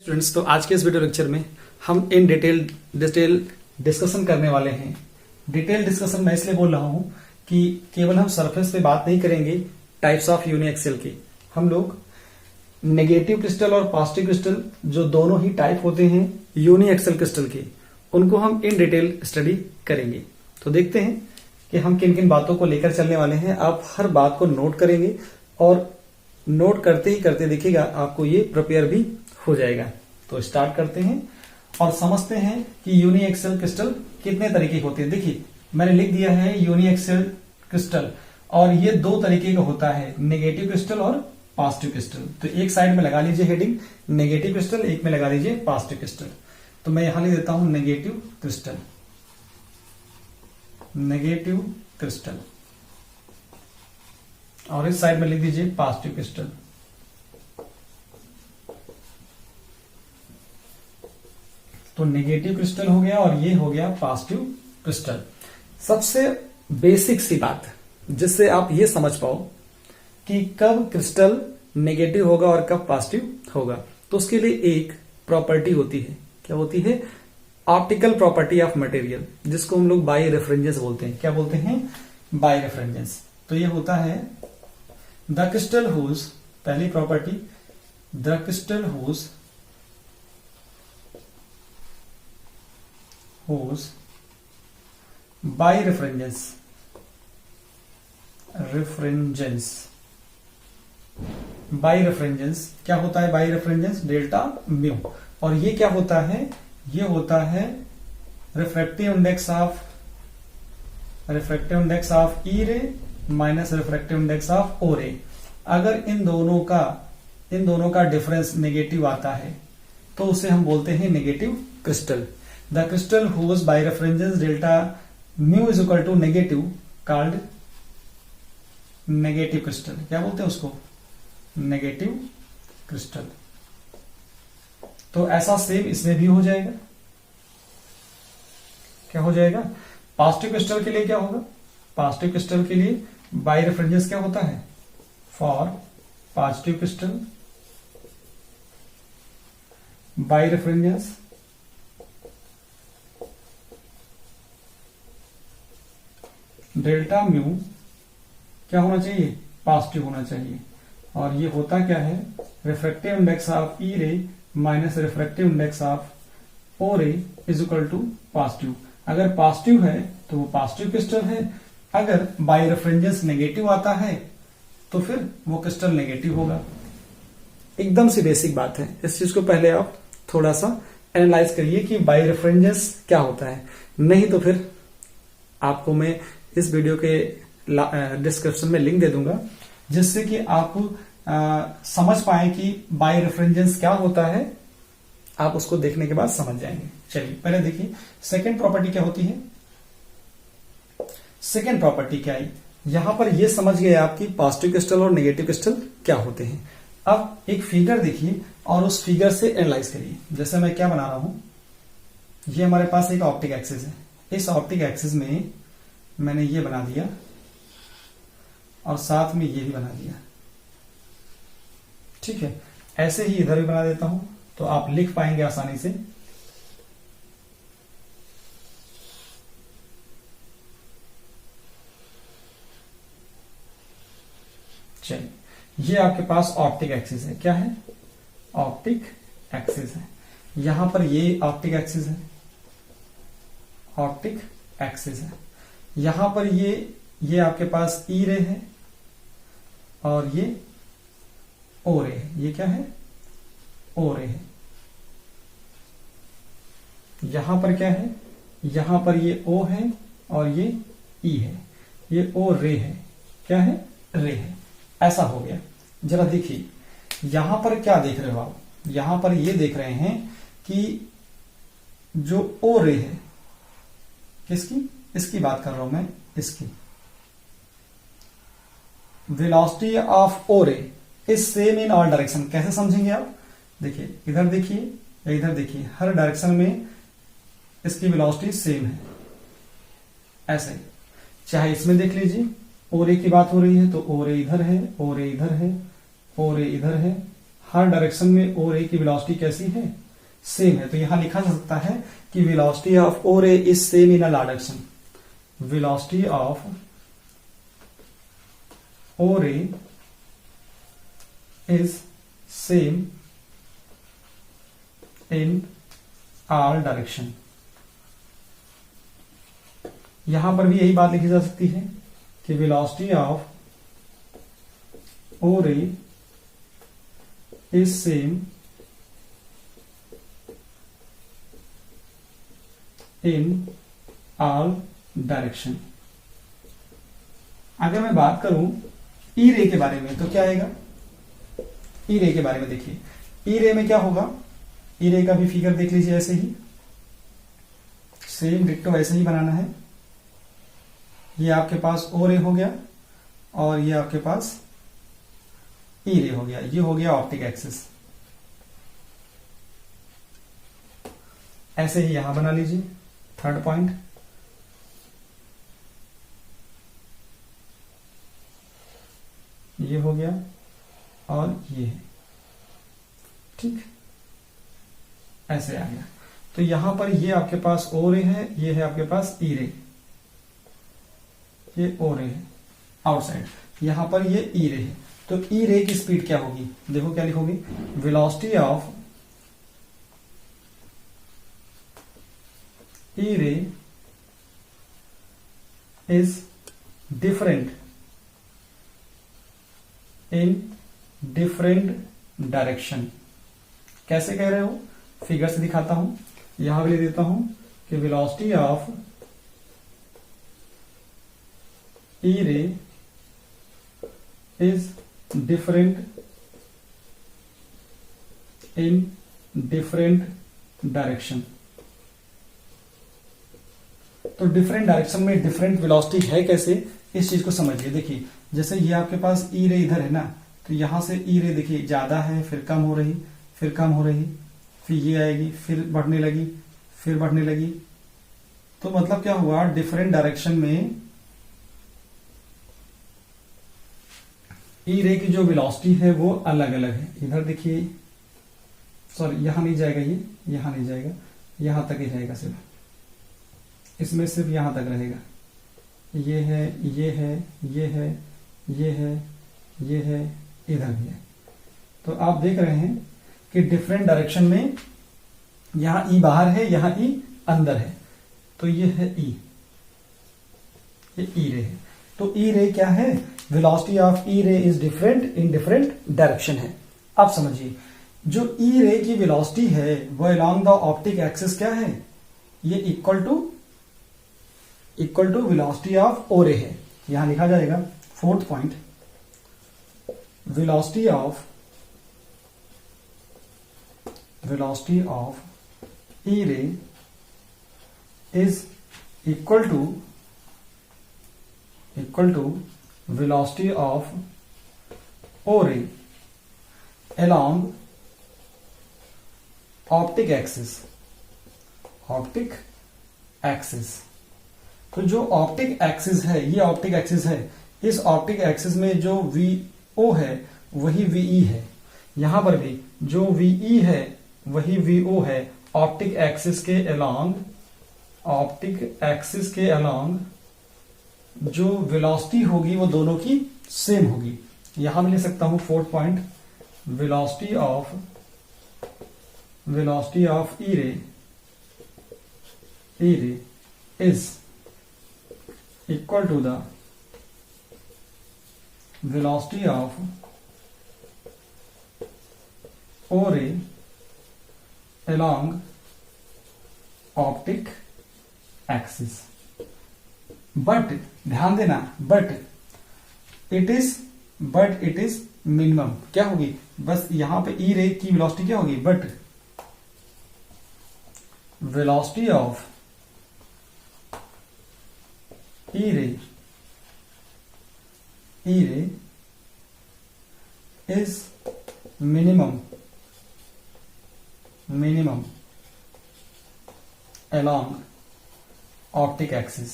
Students, तो आज के इस वीडियो लेक्चर में हम इन डिटेल डिस्कशन करने वाले हैं। डिटेल डिस्कशन मैं इसलिए बोल रहा हूं कि केवल हम सरफेस पे बात नहीं करेंगे टाइप्स ऑफ यूनी एक्सेल की। हम लोग नेगेटिव क्रिस्टल और पॉजिटिव क्रिस्टल जो दोनों ही टाइप होते हैं यूनी एक्सेल क्रिस्टल के, उनको हम इन डिटेल स्टडी करेंगे। तो देखते हैं कि हम किन किन बातों को लेकर चलने वाले हैं। आप हर बात को नोट करेंगे और नोट करते ही करते देखिएगा आपको ये प्रिपेयर भी हो जाएगा। तो स्टार्ट करते हैं और समझते हैं कि यूनी एक्सेल क्रिस्टल कितने तरीके के होते हैं। देखिए मैंने लिख दिया है यूनी एक्सेल क्रिस्टल, और ये दो तरीके का होता है, नेगेटिव क्रिस्टल और पॉजिटिव क्रिस्टल। तो एक साइड में लगा लीजिए हेडिंग नेगेटिव क्रिस्टल, एक में लगा लीजिए पॉजिटिव क्रिस्टल। तो मैं यहां लिख देता हूं नेगेटिव क्रिस्टल, नेगेटिव क्रिस्टल, और इस साइड में लिख दीजिए पॉजिटिव क्रिस्टल। तो नेगेटिव क्रिस्टल हो गया और ये हो गया पॉजिटिव क्रिस्टल। सबसे बेसिक सी बात जिससे आप ये समझ पाओ कि कब क्रिस्टल नेगेटिव होगा और कब पॉजिटिव होगा, तो उसके लिए एक प्रॉपर्टी होती है। क्या होती है? ऑप्टिकल प्रॉपर्टी ऑफ मटेरियल, जिसको हम लोग बाय रेफरेंसेस बोलते हैं। क्या बोलते हैं? Birefringence. तो ये होता है द क्रिस्टल हुज, पहली property, the crystal whose birefringence, birefringence क्या होता है? Birefringence delta mu. और ये क्या होता है? ये होता है refractive index of E ray minus refractive index of O ray. अगर इन दोनों का डिफरेंस नेगेटिव आता है तो उसे हम बोलते हैं negative crystal. The crystal whose birefringence delta mu is equal to negative called negative crystal. क्या बोलते हैं उसको? Negative crystal. तो ऐसा सेम इसमें भी हो जाएगा। क्या हो जाएगा? पॉजिटिव क्रिस्टल के लिए क्या होगा? पॉजिटिव क्रिस्टल के लिए बाय रेफरेंसेस क्या होता है? For positive crystal birefringence delta mu क्या होना चाहिए? पॉजिटिव होना चाहिए। और ये होता क्या है? Refractive index of E ray minus refractive index of O ray is equal to positive. अगर पॉजिटिव है तो वो पॉजिटिव क्रिस्टल है, अगर बाय रेफरेंसेस नेगेटिव आता है तो फिर वो क्रिस्टल नेगेटिव होगा। एकदम सी बेसिक बात है। इस चीज को पहले आप थोड़ा सा एनालाइज करिए कि बाय रेफरेंसेस क्या होता है, नहीं तो फिर आपको मैं इस वीडियो के डिस्क्रिप्शन में लिंक दे दूंगा, जिससे कि आप समझ पाए कि बाय रेफरेंसेस क्या होता है। आप उसको देखने के बाद समझ जाएंगे। चलिए पहले देखिए सेकंड प्रॉपर्टी क्या होती है। सेकंड प्रॉपर्टी क्या है? यहां पर ये समझ गए आपकी पॉजिटिव क्रिस्टल और नेगेटिव क्रिस्टल क्या होते हैं। अब एक फिगर देखिए और उस फिगर से एनालाइज करिए। जैसे मैं क्या बना रहा हूं, ये हमारे पास एक ऑप्टिक एक्सिस है। इस ऑप्टिक एक्सिस में मैंने ये बना दिया और साथ में ये भी बना दिया। ठीक है, ऐसे ही इधर भी बना देता हूं तो आप लिख पाएंगे आसानी से। चलिए, ये आपके पास ऑप्टिक एक्सिस है। क्या है? ऑप्टिक एक्सिस है। यहां पर ये ऑप्टिक एक्सिस है, ऑप्टिक एक्सिस है। यहां पर ये आपके पास ई रे है और ये ओ रे है। ये क्या है? ओ रे है। यहां पर क्या है? यहां पर ये ओ है और ये ई है। ये ओ रे है। क्या है? रे है। ऐसा हो गया। जरा देखिए यहां पर क्या देख रहे हो आप? यहां पर ये देख रहे हैं कि जो ओ रे है, किसकी? इसकी बात कर रहा हूं मैं, इसकी velocity of O ray is same in all direction. कैसे समझेंगे आप? देखिए इधर देखिए या इधर देखिए, हर डायरेक्शन में इसकी वेलोसिटी सेम है। ऐसे ही चाहे इसमें देख लीजिए, ओ रे की बात हो रही है तो ओ रे इधर है, ओ रे इधर है, ओ रे इधर है, हर डायरेक्शन में ओ रे की वेलोसिटी कैसी है, सेम है। तो यहां लिखा जा सकता है कि velocity of O ray is same in all direction. Velocity of O ray is same in all direction. यहां पर भी यही बात लिखी जा सकती है कि velocity of O ray is same in all direction. अगर मैं बात करूं ई रे के बारे में तो क्या आएगा, ई रे के बारे में देखिए, ई रे में क्या होगा, ई रे का भी फिगर देख लीजिए, ऐसे ही सेम डिट्टो ऐसे ही बनाना है। ये आपके पास ओ रे हो गया और ये आपके पास ई रे हो गया, ये हो गया ऑप्टिक एक्सिस। ऐसे ही यहां बना लीजिए थर्ड पॉइंट। ये हो गया और ये है, ठीक, ऐसे आ गया। तो यहां पर ये आपके पास ओ रे है, ये है आपके पास ई रे, ये ओ रे है आउटसाइड, यहां पर ये ई रे है। तो ई रे की स्पीड क्या होगी, देखो क्या लिखोगे, velocity of E ray is different in different direction. कैसे कह रहे हो, फिगर से दिखाता हूं, यहां भी ले देता हूं कि velocity of E ray is different in different direction. तो डिफरेंट डायरेक्शन में डिफरेंट वेलोसिटी है कैसे, इस चीज को समझिए। देखिए जैसे ये आपके पास ई रे इधर है ना, तो यहां से ई रे देखिए ज्यादा है, फिर कम हो रही, फिर कम हो रही, फिर ये आएगी, फिर बढ़ने लगी, फिर बढ़ने लगी। तो मतलब क्या हुआ, डिफरेंट डायरेक्शन में ई रे की जो वेलोसिटी है वो अलग अलग है। इधर देखिए, सॉरी यहां नहीं जाएगा, ये यहां नहीं जाएगा, यहां तक ही जाएगा, सिर्फ इसमें सिर्फ यहां तक रहेगा। ये है, ये है, ये है, ये है, ये है, इधर भी है। तो आप देख रहे हैं कि डिफरेंट डायरेक्शन में यहां ई बाहर है, यहां ई अंदर है। तो ये है ई, ये ई रे है। तो ई रे क्या है, velocity of E ray is different in different direction है। अब समझिए, जो ई रे की वेलोसिटी है वो अलोंग द ऑप्टिक एक्सिस क्या है, ये equal to velocity of O ray है। यहां लिखा जाएगा fourth point, velocity of E ray is equal to velocity of O ray along optic axis. तो जो ऑप्टिक एक्सिस है, ये ऑप्टिक एक्सिस है, इस ऑप्टिक एक्सिस में जो VO है वही VE है। यहां पर भी जो VE है वही VO है। ऑप्टिक एक्सिस के अलोंग जो वेलोसिटी होगी वो दोनों की सेम होगी। यहां मैं ले सकता हूं fourth point, velocity of E ray is equal to the velocity of O ray along optic axis. But ध्यान देना, बट इट इज मिनिमम। क्या होगी, बस यहां पे ई रे की वेलोसिटी क्या होगी, but velocity of E ray is minimum along optic axis.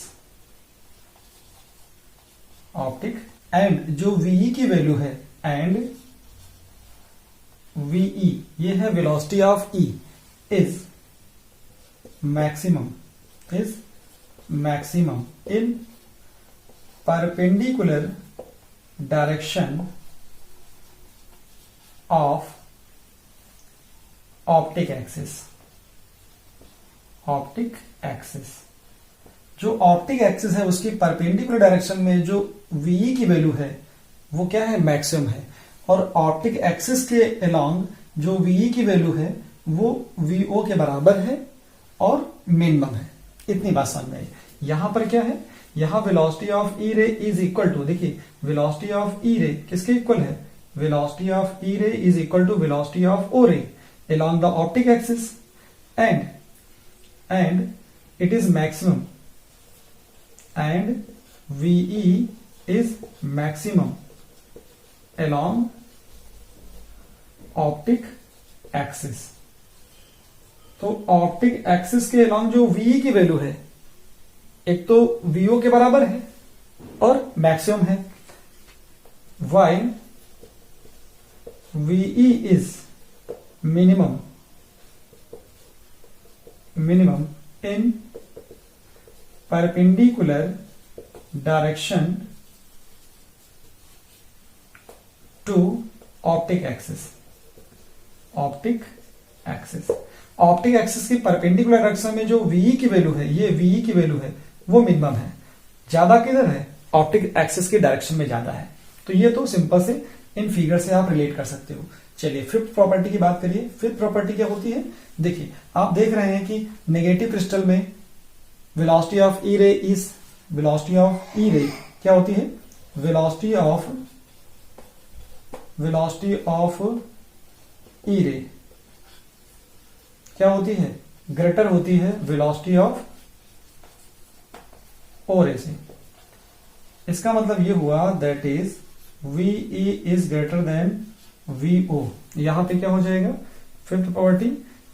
Optic and जो VE की वैल्यू है, एंड VE, ये है velocity of E, is maximum in perpendicular direction of optic axis. जो ऑप्टिक एक्सिस है उसकी परपेंडिकुलर डायरेक्शन में जो VE की वैल्यू है वो क्या है, मैक्सिमम है, और ऑप्टिक एक्सिस के अलोंग जो VE की वैल्यू है वो VO के बराबर है और मिनिमम है। इतनी बात समझ में आई। यहां पर क्या है, यहां velocity of E ray is equal to, देखिए वेलोसिटी ऑफ ई रे किसके इक्वल है, velocity of E ray is equal to velocity of O ray along the optic axis and it is maximum and VE is maximum along optic axis। तो optic axis के along जो VE की value है एक तो VO के बराबर है और मैक्सिमम है, while VE is minimum in perpendicular direction to optic axis। Optic axis की परपेंडिकुलर डायरेक्शन में जो VE की वैल्यू है, ये VE की वैल्यू है वो मिनिमम है। ज्यादा किधर है, ऑप्टिक एक्सिस की डायरेक्शन में ज्यादा है। तो ये तो सिंपल से इन फिगर से आप रिलेट कर सकते हो। चलिए फिफ्थ प्रॉपर्टी की बात करिए। फिफ्थ प्रॉपर्टी क्या होती है, देखिए आप देख रहे हैं कि नेगेटिव क्रिस्टल में velocity of E ray is, velocity of E रे क्या होती है, वेलोसिटी ऑफ ई रे क्या होती है, ग्रेटर होती है वेलोसिटी ऑफ ओ रे से। इसका मतलब ये हुआ that is VE is greater than VO। यहां पे क्या हो जाएगा, फिफ्थ प्रॉपर्टी,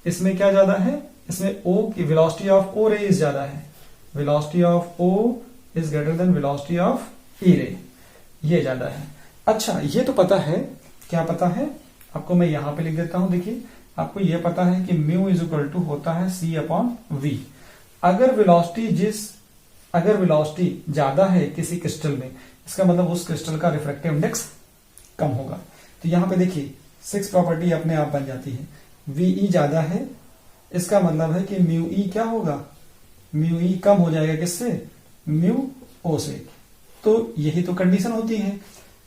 इसमें क्या ज्यादा है, इसमें O की वेलोसिटी ऑफ O रे इज ज्यादा है, velocity of O is greater than velocity of E रे, ये ज्यादा है। अच्छा ये तो पता है, क्या पता है आपको, मैं यहां पे लिख देता हूं। देखिए आपको यह पता है कि म्यू इज इक्वल टू होता है C/V। अगर वेलोसिटी ज्यादा है किसी क्रिस्टल में, इसका मतलब उस क्रिस्टल का रिफ्रैक्टिव इंडेक्स कम होगा। तो यहां पे देखिए सिक्स प्रॉपर्टी अपने आप बन जाती है। VE ज्यादा है, इसका मतलब है कि म्यू ई क्या होगा, म्यू ई कम हो जाएगा किससे, म्यू ओ से। तो यही तो कंडीशन होती है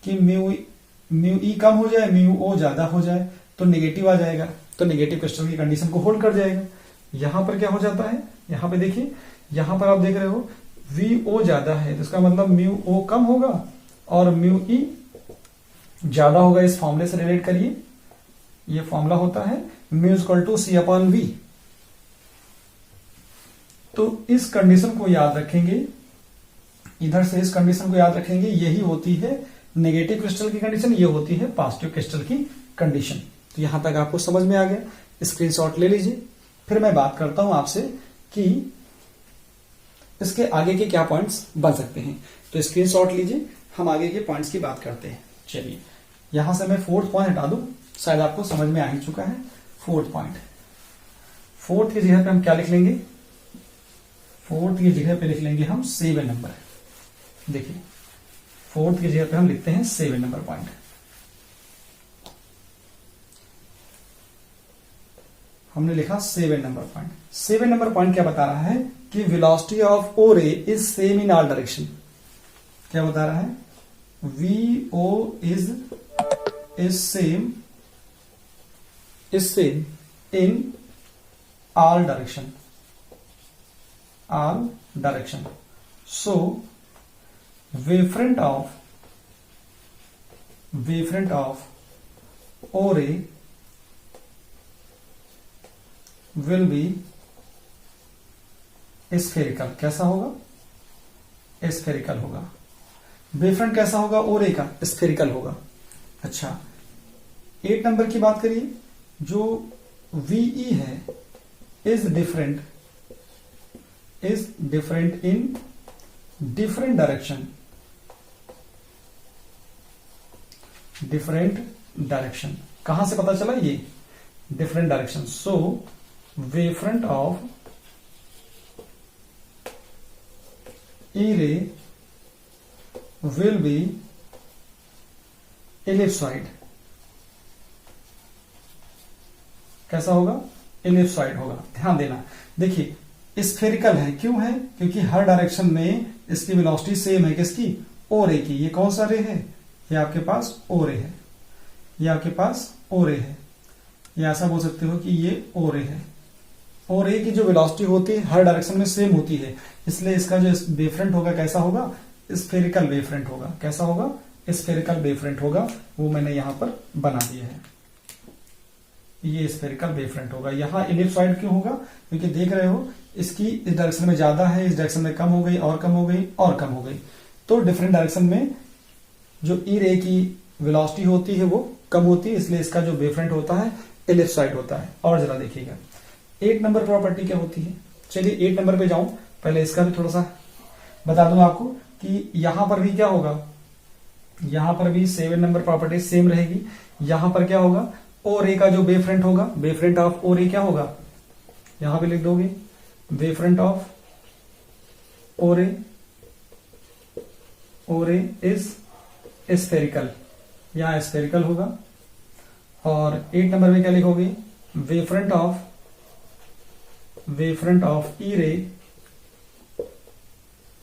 कि म्यू ई कम हो जाए, म्यू ओ ज्यादा हो जाए तो नेगेटिव आ जाएगा, तो नेगेटिव क्रिस्टल की कंडीशन को होल्ड कर जाएगा। यहां पर क्या हो जाता है, यहां पे देखिए, यहां पर आप देख रहे हो VO ज्यादा है, तो इसका मतलब म्यू ओ कम होगा और म्यू ई ज्यादा होगा। इस फॉर्मूले से रिलेट करिए, ये फॉर्मूला होता है म्यू इक्वल टू C/V। तो इस कंडीशन को याद रखेंगे, इधर से इस कंडीशन को याद रखेंगे, यही होती है नेगेटिव क्रिस्टल की कंडीशन, ये होती है पॉजिटिव क्रिस्टल की कंडीशन। तो यहां तक आपको समझ में आ गया, स्क्रीनशॉट ले लीजिए। फिर मैं बात करता हूं आपसे कि इसके आगे के क्या पॉइंट्स बन सकते हैं। तो स्क्रीनशॉट लीजिए, हम आगे के पॉइंट्स की बात करते हैं। चलिए यहां से मैं फोर्थ पॉइंट हटा दूं, शायद आपको समझ में आ ही चुका है। फोर्थ पॉइंट, फोर्थ की जगह पे हम क्या लिख लेंगे, फोर्थ की जगह पे लिख लेंगे हम 7 नंबर। देखिए फोर्थ की जगह पे हम लिखते हैं 7 नंबर पॉइंट। हमने लिखा 7 नंबर पॉइंट। 7 नंबर पॉइंट क्या बता रहा है कि velocity of O ray is same in all direction. क्या बता रहा है, VO is same in all direction। So wavefront of O ray will be spherical। कैसा होगा, स्फेरिकल होगा। वेवफ्रंट कैसा होगा, ओ रे का स्फेरिकल होगा। अच्छा 8 नंबर की बात करिए, जो VE है is different in different direction. कहां से पता चला? ये different direction. So wavefront of E ray will be ellipsoid। कैसा होगा? इलिप्सॉइड होगा। ध्यान देना, देखिए स्फेरिकल है, क्यों है? क्योंकि हर डायरेक्शन में इसकी वेलोसिटी सेम है। किसकी? ओ रे की। ये कौन सा रे है? ये आपके पास ओ रे है, ये आपके पास ओ रे है, या ऐसा बोल सकते हो कि ये ओ रे है। ओ रे की जो वेलोसिटी होती है हर डायरेक्शन में सेम होती है, इसलिए इसका जो वेवफ्रंट होगा कैसा होगा? स्फेरिकल वेवफ्रंट होगा। कैसा होगा? स्फेरिकल वेवफ्रंट होगा। वो मैंने यहां पर बना दिया है, ये स्फेरिकल वेवफ्रंट होगा। यहाँ इलिप्सॉइड क्यों होगा? क्योंकि देख रहे हो इसकी इस डायरेक्शन में ज्यादा है, इस डायरेक्शन में कम हो गई, और कम हो गई, और कम हो गई। तो डिफरेंट डायरेक्शन में जो ई रे की वेलोसिटी होती है वो कम होती है, इसलिए इसका जो वेवफ्रंट होता है इलिप्सॉइड होता है। और जरा देखिएगा 8 नंबर प्रॉपर्टी क्या होती है। चलिए 8 नंबर पे जाऊं, पहले इसका भी थोड़ा सा बता दूं आपको कि यहां पर भी क्या होगा, यहां पर भी 7 नंबर प्रॉपर्टी सेम रहेगी। यहां पर क्या होगा? ओ रे का जो वेवफ्रंट होगा, वेवफ्रंट ऑफ ओ रे क्या होगा? यहां पे लिख दोगे wavefront of O ray is spherical, यहां स्फेरिकल होगा। और 8 नंबर में क्या लिखोगे? Wavefront of E ray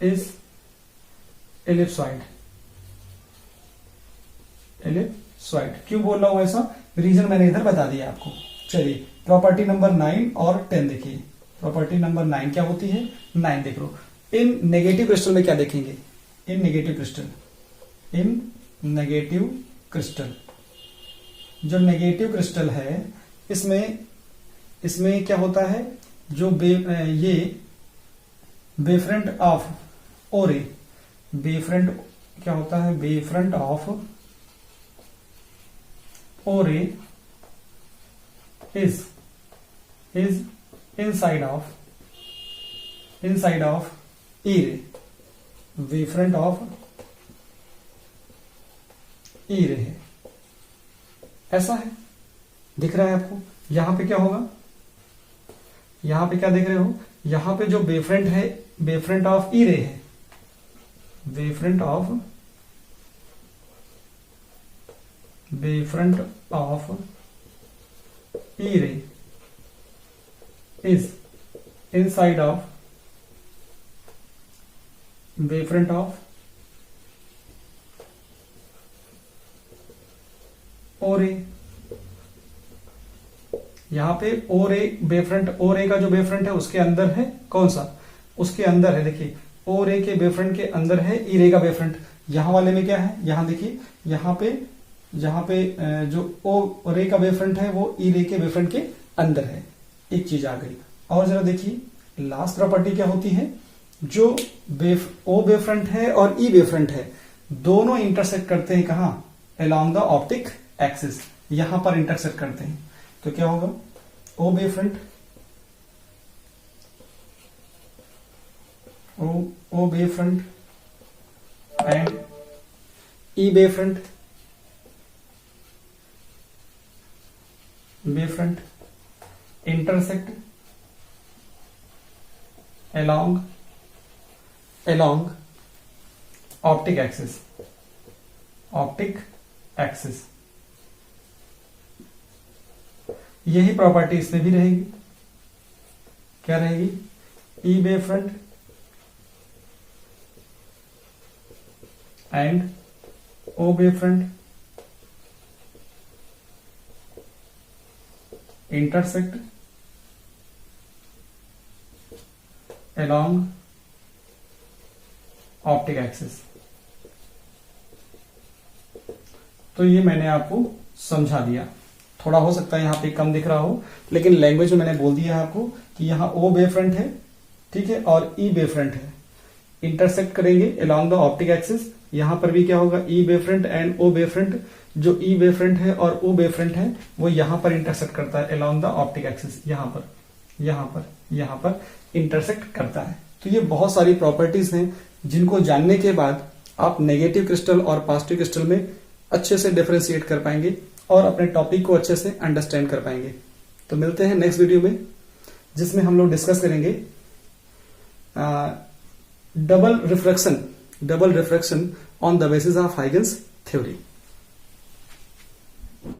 is ellipsoid. क्यों बोल रहा हूं ऐसा? रीजन मैंने इधर बता दिया आपको। चलिए प्रॉपर्टी नंबर 9 और 10 देखिए। प्रॉपर्टी नंबर 9 क्या होती है? 9 देख लो। इन नेगेटिव क्रिस्टल में क्या देखेंगे? इन नेगेटिव क्रिस्टल जो नेगेटिव क्रिस्टल है इसमें क्या होता है? जो ये वेवफ्रंट ऑफ ओ रे, वेवफ्रंट क्या होता है? वेवफ्रंट ऑफ ओ रे is inside of E ray, wavefront of E ray है। ऐसा है, दिख रहा है आपको? यहां पे क्या होगा? यहां पे क्या देख रहे हो? यहां पे जो वेवफ्रंट है, वेवफ्रंट ऑफ E ray है, wavefront of E ray is inside of wavefront of O ray. यहां पे ओ रे वेवफ्रंट, ओ रे का जो वेवफ्रंट है उसके अंदर है कौन सा? उसके अंदर है, देखिए ओ रे के वेवफ्रंट के अंदर है ई रे का वेवफ्रंट। यहां वाले में क्या है? यहां देखिए, यहां पे जो ओ रे का वेवफ्रंट है वो ई रे के वेवफ्रंट के अंदर है। एक चीज आ गई। और जरा देखिए लास्ट प्रॉपर्टी क्या होती है? जो ओ वेवफ्रंट है और ई वेवफ्रंट है दोनों इंटरसेक्ट करते हैं कहां? अलोंग द ऑप्टिक एक्सिस, यहां पर इंटरसेक्ट करते हैं। तो क्या होगा? O wavefront and E wavefront intersect along optic axis, यही प्रॉपर्टी इसमें भी रहेगी। क्या रहेगी? E wavefront and O wavefront intersect along optic axis। तो ये मैंने आपको समझा दिया। थोड़ा हो सकता है यहां पे कम दिख रहा हो, लेकिन लैंग्वेज में मैंने बोल दिया है आपको कि यहां ओ वेवफ्रंट है, ठीक है, और ई वेवफ्रंट है, इंटरसेक्ट करेंगे along द ऑप्टिक एक्सिस। यहां पर भी क्या होगा? ई वेवफ्रंट एंड ओ वेवफ्रंट, जो ई वेवफ्रंट है और ओ वेवफ्रंट है वो यहां पर इंटरसेक्ट करता है along द ऑप्टिक एक्सिस, यहां पर इंटरसेक्ट करता है। तो ये बहुत सारी प्रॉपर्टीज हैं जिनको जानने के बाद आप नेगेटिव क्रिस्टल और पॉजिटिव क्रिस्टल में अच्छे से डिफरेंशिएट कर पाएंगे और अपने टॉपिक को अच्छे से अंडरस्टैंड कर पाएंगे। तो मिलते हैं नेक्स्ट वीडियो में, जिसमें हम लोग डिस्कस करेंगे double refraction on the basis of Huygens theory.